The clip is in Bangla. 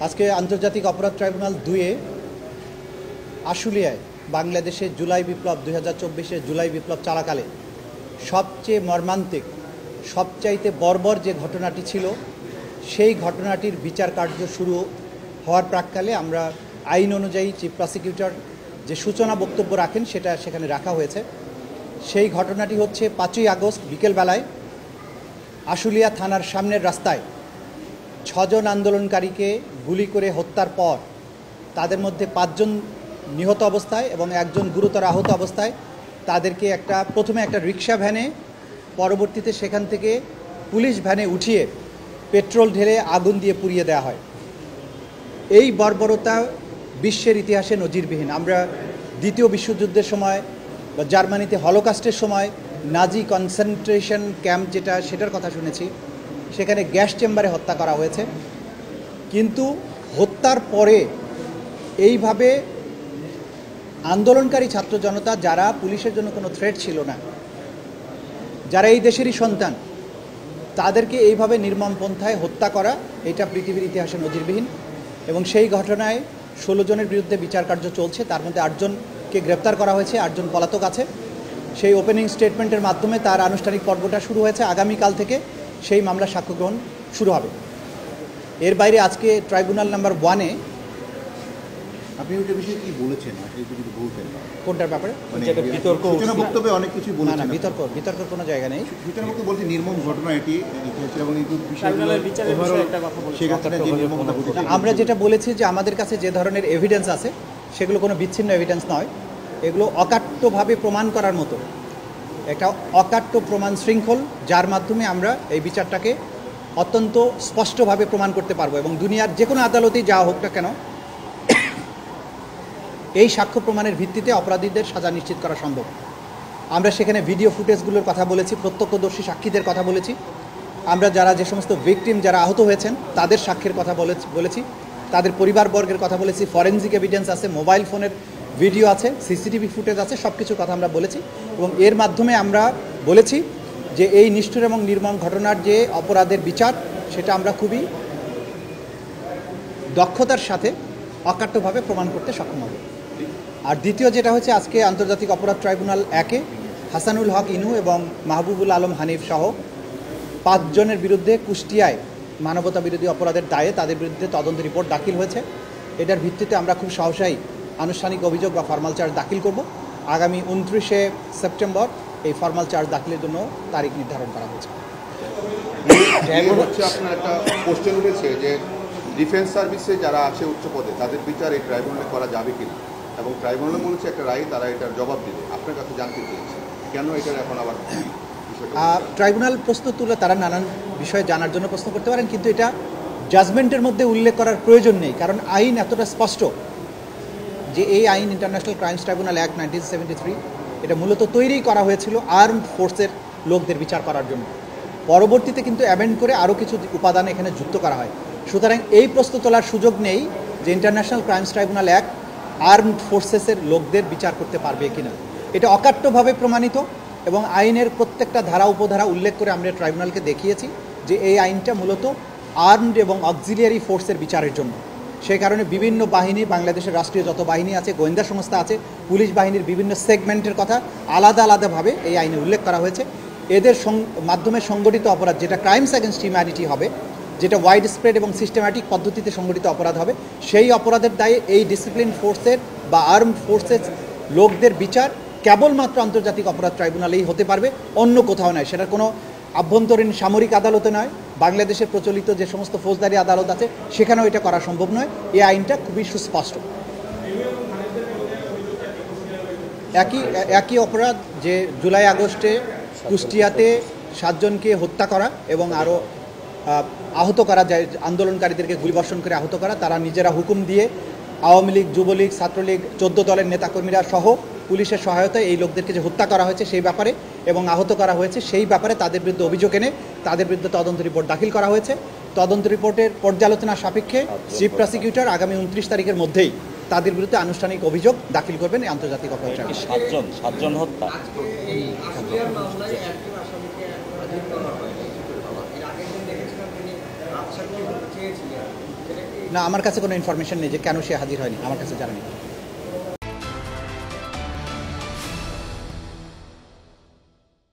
আজকে আন্তর্জাতিক অপরাধ ট্রাইব্যুনাল 2-এ আশুলিয়ায় বাংলাদেশে জুলাই বিপ্লব 2024-এর জুলাই বিপ্লব চলাকালে সবচেয়ে মর্মান্তিক, সবচাইতে বর্বর যে ঘটনাটি ছিল, সেই ঘটনাটির বিচার কার্য শুরু হওয়ার প্রাক্কালে আমরা আইন অনুযায়ী চিফ প্রসিকিউটর যে সূচনা বক্তব্য রাখেন সেটা সেখানে রাখা হয়েছে। সেই ঘটনাটি হচ্ছে 5ই আগস্ট বিকেলবেলায় আশুলিয়া থানার সামনের রাস্তায় 6 জন আন্দোলনকারীকে গুলি করে হত্যার পর তাদের মধ্যে 5 জন নিহত অবস্থায় এবং 1 জন গুরুতর আহত অবস্থায় তাদেরকে প্রথমে একটা রিক্সা ভ্যানে, পরবর্তীতে সেখান থেকে পুলিশ ভ্যানে উঠিয়ে পেট্রোল ঢেলে আগুন দিয়ে পুড়িয়ে দেওয়া হয়। এই বর্বরতা বিশ্বের ইতিহাসে নজিরবিহীন। আমরা দ্বিতীয় বিশ্বযুদ্ধের সময় বা জার্মানিতে হলোকাস্টের সময় নাজি কনসেন্ট্রেশন ক্যাম্প সেটার কথা শুনেছি, সেখানে গ্যাস চেম্বারে হত্যা করা হয়েছে। কিন্তু হত্যার পরে এইভাবে আন্দোলনকারী ছাত্র জনতা, যারা পুলিশের জন্য কোনো থ্রেট ছিল না, যারা এই দেশেরই সন্তান, তাদেরকে এইভাবে নির্মম পন্থায় হত্যা করা, এটা পৃথিবীর ইতিহাসে নজিরবিহীন। এবং সেই ঘটনায় 16 জনের বিরুদ্ধে বিচার কার্য চলছে, তার মধ্যে 8 জনকে গ্রেপ্তার করা হয়েছে, 8 জন পলাতক আছে। সেই ওপেনিং স্টেটমেন্টের মাধ্যমে তার আনুষ্ঠানিক পর্বটা শুরু হয়েছে। আগামীকাল থেকে সেই মামলার সাক্ষ্য গ্রহণ শুরু হবে। এর বাইরে আজকে ট্রাইব্যুনাল নাম্বার 1-এ আপনি ওই বিষয়ে কি বলেছেন? কোনটার ব্যাপারে? বিতর্ক বক্তব্যে অনেক কিছু বলেছেন। না, বিতর্কের কোনো জায়গা নেই। সূচনা বক্তব্য বলতে নির্মম ঘটনা এটি, এবং আমরা যেটা বলেছি যে আমাদের কাছে যে ধরনের এভিডেন্স আছে সেগুলো কোনো বিচ্ছিন্ন এভিডেন্স নয়, এগুলো অকাট্যভাবে প্রমাণ করার মতো একটা অকাট্য প্রমাণ শৃঙ্খল, যার মাধ্যমে আমরা এই বিচারটাকে অত্যন্ত স্পষ্টভাবে প্রমাণ করতে পারবো। এবং দুনিয়ার যে কোনো আদালতেই যাওয়া হোক না কেন, এই সাক্ষ্য প্রমাণের ভিত্তিতে অপরাধীদের সাজা নিশ্চিত করা সম্ভব। আমরা সেখানে ভিডিও ফুটেজগুলোর কথা বলেছি, প্রত্যক্ষদর্শী সাক্ষীদের কথা বলেছি, আমরা যে সমস্ত ভিকটিম যারা আহত হয়েছেন তাদের সাক্ষ্যের কথা বলেছি, তাদের পরিবারবর্গের কথা বলেছি, ফরেনজিক এভিডেন্স আছে, মোবাইল ফোনের ভিডিও আছে, সিসিটিভি ফুটেজ আছে, সব কিছুর কথা আমরা বলেছি। এবং এর মাধ্যমে আমরা বলেছি যে এই নিষ্ঠুর এবং নির্মম ঘটনার যে অপরাধের বিচার, সেটা আমরা খুবই দক্ষতার সাথে অকাট্যভাবে প্রমাণ করতে সক্ষম হব। আর দ্বিতীয় যেটা হচ্ছে, আজকে আন্তর্জাতিক অপরাধ ট্রাইব্যুনাল 1-এ হাসানুল হক ইনু এবং মাহবুবুল আলম হানিফ সহ 5 জনের বিরুদ্ধে কুষ্টিয়ায় মানবতা বিরোধী অপরাধের দায়ে তাদের বিরুদ্ধে তদন্ত রিপোর্ট দাখিল হয়েছে। এটার ভিত্তিতে আমরা খুব সহসাই আনুষ্ঠানিক অভিযোগ বা ফর্মাল চার্জ দাখিল করব। আগামী 29শে সেপ্টেম্বর এই ফর্মাল চার্জ দাখিলের জন্য তারিখ নির্ধারণ করা হয়েছে। আপনার একটা কোশ্চেন উঠেছে যে ডিফেন্স সার্ভিসে যারা আছে উচ্চ পদে, তাদের বিচার এই ট্রাইব্যুনালে করা যাবে কিনা, এবং ট্রাইব্যুনালে বলেছে একটা রায়, তারা এটার জবাব দেবে। আপনার কাছে জানতে চেয়েছে কেন এটার এখন আবার ট্রাইব্যুনাল প্রশ্ন তুলে তারা নানান বিষয়ে জানার জন্য প্রশ্ন করতে পারেন, কিন্তু এটা জাজমেন্টের মধ্যে উল্লেখ করার প্রয়োজন নেই, কারণ আইন এতটা স্পষ্ট যে এই আইন ইন্টারন্যাশনাল ক্রাইমস ট্রাইব্যুনাল অ্যাক্ট 1973 এটা মূলত তৈরি করা হয়েছিল আর্মড ফোর্সের লোকদের বিচার করার জন্য। পরবর্তীতে কিন্তু অ্যামেন্ড করে আরও কিছু উপাদান এখানে যুক্ত করা হয়। সুতরাং এই প্রশ্ন তোলার সুযোগ নেই যে international crimes tribunal act armed ফোর্সেসের লোকদের বিচার করতে পারবে কিনা। এটা অকাট্যভাবে প্রমাণিত এবং আইনের প্রত্যেকটা ধারা উপধারা উল্লেখ করে আমরা ট্রাইব্যুনালকে দেখিয়েছি যে এই আইনটা মূলত আর্মড এবং অক্সিলিয়ারি ফোর্সের বিচারের জন্য। সেই কারণে বিভিন্ন বাহিনী, বাংলাদেশের রাষ্ট্রীয় যত বাহিনী আছে, গোয়েন্দা সংস্থা আছে, পুলিশ বাহিনীর বিভিন্ন সেগমেন্টের কথা আলাদা আলাদাভাবে এই আইনে উল্লেখ করা হয়েছে। এদের মাধ্যমে সংগঠিত অপরাধ, যেটা ক্রাইমস অ্যাগেন্স্ট হিউম্যানিটি হবে, যেটা ওয়াইড স্প্রেড এবং সিস্টেম্যাটিক পদ্ধতিতে সংগঠিত অপরাধ হবে, সেই অপরাধের দায়ে এই ডিসিপ্লিন ফোর্সের বা আর্মড ফোর্সের লোকদের বিচার কেবলমাত্র আন্তর্জাতিক অপরাধ ট্রাইব্যুনালেই হতে পারবে, অন্য কোথাও নয়। সেটা কোনো আভ্যন্তরীণ সামরিক আদালতে নয়, বাংলাদেশের প্রচলিত যে সমস্ত ফৌজদারি আদালত আছে সেখানেও এটা করা সম্ভব নয়। এই আইনটা খুবই সুস্পষ্ট। একই অপরাধ যে জুলাই আগস্টে কুষ্টিয়াতে 7 জনকে হত্যা করা এবং আরও আহত করা যায়, আন্দোলনকারীদেরকে গুলিবর্ষণ করে আহত করা, তারা নিজেরা হুকুম দিয়ে আওয়ামী লীগ, যুবলীগ, ছাত্রলীগ 14 দলের নেতাকর্মীরা সহ পুলিশের সহায়তায় এই লোকদেরকে যে হত্যা করা হয়েছে সেই ব্যাপারে এবং আহত করা হয়েছে সেই ব্যাপারে তাদের বিরুদ্ধে অভিযোগ এনে তাদের বিরুদ্ধে তদন্ত রিপোর্ট দাখিল করা হয়েছে। তদন্ত রিপোর্টের পর্যালোচনা সাপেক্ষে চিফ প্রসিকিউটর আগামী 29 তারিখের মধ্যেই তাদের বিরুদ্ধে আনুষ্ঠানিক অভিযোগ দাখিল করবেন এই আন্তর্জাতিক অপরাধ ট্রাইব্যুনালে। 7 জন হত্যা। না, আমার কাছে কোনো ইনফরমেশন নেই যে কেন সে হাজির হয়নি, আমার কাছে জানা নেই।